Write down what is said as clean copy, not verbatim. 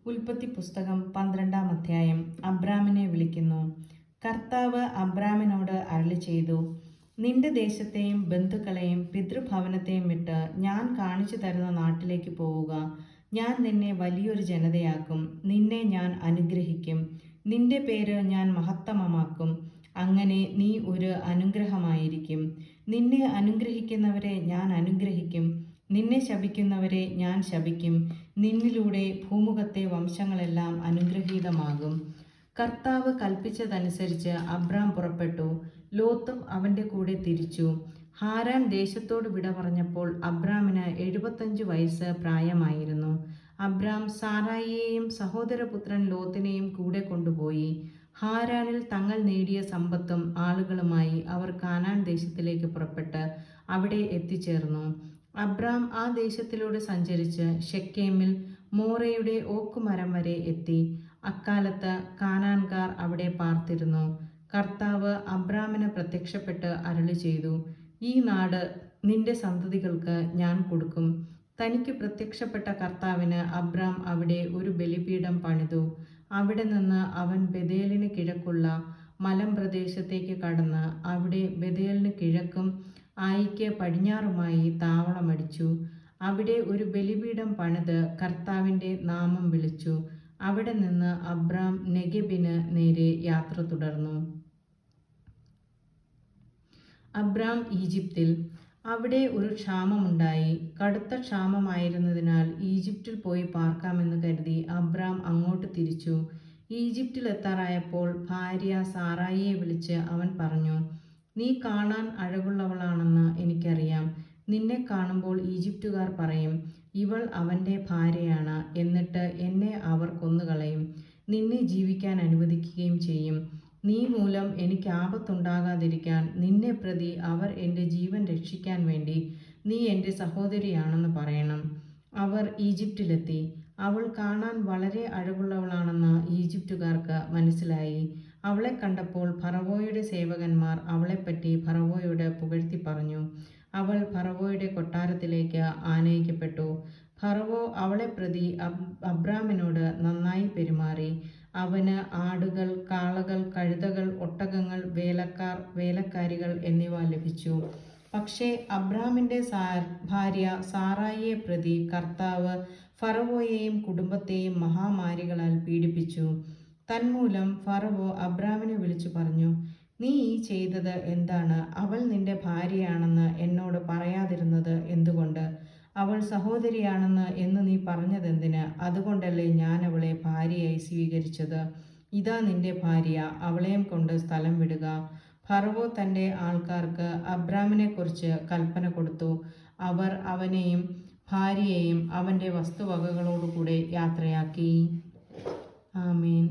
ഉൽപ്പത്തി പുസ്തകം 12-ാം അധ്യായം. അബ്രാമിനെ വിളിക്കുന്നു. കർത്താവ് അബ്രാമിനോട് അരുളിച്ചെയ്തു, നിന്റെ ദേശത്തെയും ബന്ധുക്കളെയും പിതൃഭവനത്തെയും വിട്ട് ഞാൻ കാണിച്ചു തരുന്ന നാട്ടിലേക്ക് പോവുക. ഞാൻ നിന്നെ വലിയൊരു ജനതയാക്കും, നിന്നെ ഞാൻ അനുഗ്രഹിക്കും, നിന്റെ പേര് ഞാൻ മഹത്തമമാക്കും. അങ്ങനെ നീ ഒരു അനുഗ്രഹമായിരിക്കും. നിന്നെ അനുഗ്രഹിക്കുന്നവരെ ഞാൻ അനുഗ്രഹിക്കും, നിന്നെ ശപിക്കുന്നവരെ ഞാൻ ശപിക്കും. നിന്നിലൂടെ ഭൂമുഖത്തെ വംശങ്ങളെല്ലാം അനുഗ്രഹീതമാകും. കർത്താവ് കൽപ്പിച്ചതനുസരിച്ച് അബ്രാം പുറപ്പെട്ടു. ലോത്തും അവൻ്റെ കൂടെ തിരിച്ചു. ഹാരാൻ ദേശത്തോട് വിട പറഞ്ഞപ്പോൾ അബ്രാമിന് 75 വയസ്സ് പ്രായമായിരുന്നു. അബ്രാം സാറായിയെയും സഹോദരപുത്രൻ ലോത്തിനെയും കൂടെ കൊണ്ടുപോയി. ഹാരാനിൽ തങ്ങൾ നേടിയ സമ്പത്തും ആളുകളുമായി അവർ കാനാൻ ദേശത്തിലേക്ക് പുറപ്പെട്ട് അവിടെ എത്തിച്ചേർന്നു. അബ്രാം ആ ദേശത്തിലൂടെ സഞ്ചരിച്ച് ശെക്കേമിൽ മോറയുടെ ഓക്കുമരം വരെ എത്തി. അക്കാലത്ത് കാനാൻകാർ അവിടെ പാർത്തിരുന്നു. കർത്താവ് അബ്രാമിന് പ്രത്യക്ഷപ്പെട്ട് അരുളിച്ചെയ്തു, ഈ നാട് നിന്റെ സന്തതികൾക്ക് ഞാൻ കൊടുക്കും. തനിക്ക് പ്രത്യക്ഷപ്പെട്ട കർത്താവിന് അബ്രാം അവിടെ ഒരു ബലിപീഠം പണിതു. അവിടെ നിന്ന് അവൻ ബേഥേലിന് കിഴക്കുള്ള മലമ്പ്രദേശത്തേക്ക് കടന്ന് അവിടെ ബേഥേലിന് കിഴക്കും ആയിക്ക് പടിഞ്ഞാറുമായി താവളമടിച്ചു. അവിടെ ഒരു ബലിപീഠം പണിത് കർത്താവിൻ്റെ നാമം വിളിച്ചു. അവിടെ നിന്ന് അബ്രാം നെഗെബിന് നേരെ യാത്ര തുടർന്നു. അബ്രാം ഈജിപ്തിൽ. അവിടെ ഒരു ക്ഷാമമുണ്ടായി. കടുത്ത ക്ഷാമമായിരുന്നതിനാൽ ഈജിപ്തിൽ പോയി പാർക്കാമെന്ന് കരുതി അബ്രാം അങ്ങോട്ട് തിരിച്ചു. ഈജിപ്തിലെത്താറായപ്പോൾ ഭാര്യ സാറായിയെ വിളിച്ച് അവൻ പറഞ്ഞു, നീ കാണാൻ അഴകുള്ളവളാണെന്ന് എനിക്കറിയാം. നിന്നെ കാണുമ്പോൾ ഈജിപ്തുകാർ പറയും, ഇവൾ അവൻ്റെ ഭാര്യയാണ്. എന്നിട്ട് എന്നെ അവർ കൊന്നുകളയും, നിന്നെ ജീവിക്കാൻ അനുവദിക്കുകയും ചെയ്യും. നീ മൂലം എനിക്ക് ആപത്തുണ്ടാകാതിരിക്കാൻ നിന്നെ പ്രതി അവർ എൻ്റെ ജീവൻ രക്ഷിക്കാൻ വേണ്ടി നീ എൻ്റെ സഹോദരിയാണെന്ന് പറയണം. അവർ ഈജിപ്തിലെത്തി. അവൾ കാണാൻ വളരെ അഴകുള്ളവളാണെന്ന് ഈജിപ്തുകാർക്ക് മനസ്സിലായി. അവളെ കണ്ടപ്പോൾ ഫറവോയുടെ സേവകന്മാർ അവളെപ്പറ്റി ഫറവോയോട് പുകഴ്ത്തി പറഞ്ഞു. അവൾ ഫറവോയുടെ കൊട്ടാരത്തിലേക്ക് ആനയിക്കപ്പെട്ടു. ഫറവോ അവളെ പ്രതി അബ്രാമിനോട് നന്നായി പെരുമാറി. അവന് ആടുകൾ, കാളകൾ, കഴുതകൾ, ഒട്ടകങ്ങൾ, വേലക്കാർ, വേലക്കാരികൾ എന്നിവ ലഭിച്ചു. പക്ഷേ അബ്രാമിൻ്റെ ഭാര്യ സാറായിയെ പ്രതി കർത്താവ് ഫറവോയെയും കുടുംബത്തെയും മഹാമാരികളാൽ പീഡിപ്പിച്ചു. തന്മൂലം ഫറവോ അബ്രാമിനെ വിളിച്ചു പറഞ്ഞു, നീ ഈ ചെയ്തത് എന്താണ്? അവൾ നിന്റെ ഭാര്യയാണെന്ന് എന്നോട് പറയാതിരുന്നത് എന്തുകൊണ്ട്? അവൾ സഹോദരിയാണെന്ന് എന്ന് നീ പറഞ്ഞതെന്തിന്? അതുകൊണ്ടല്ലേ ഞാൻ അവളെ ഭാര്യയായി സ്വീകരിച്ചത്. ഇതാ നിന്റെ ഭാര്യ, അവളെയും കൊണ്ട് സ്ഥലം വിടുക. ഫറവോ തൻ്റെ ആൾക്കാർക്ക് അബ്രാമിനെക്കുറിച്ച് കൽപ്പന കൊടുത്തു. അവർ അവനെയും ഭാര്യയെയും അവൻ്റെ വസ്തുവകകളോടുകൂടെ യാത്രയാക്കി. ആമേൻ.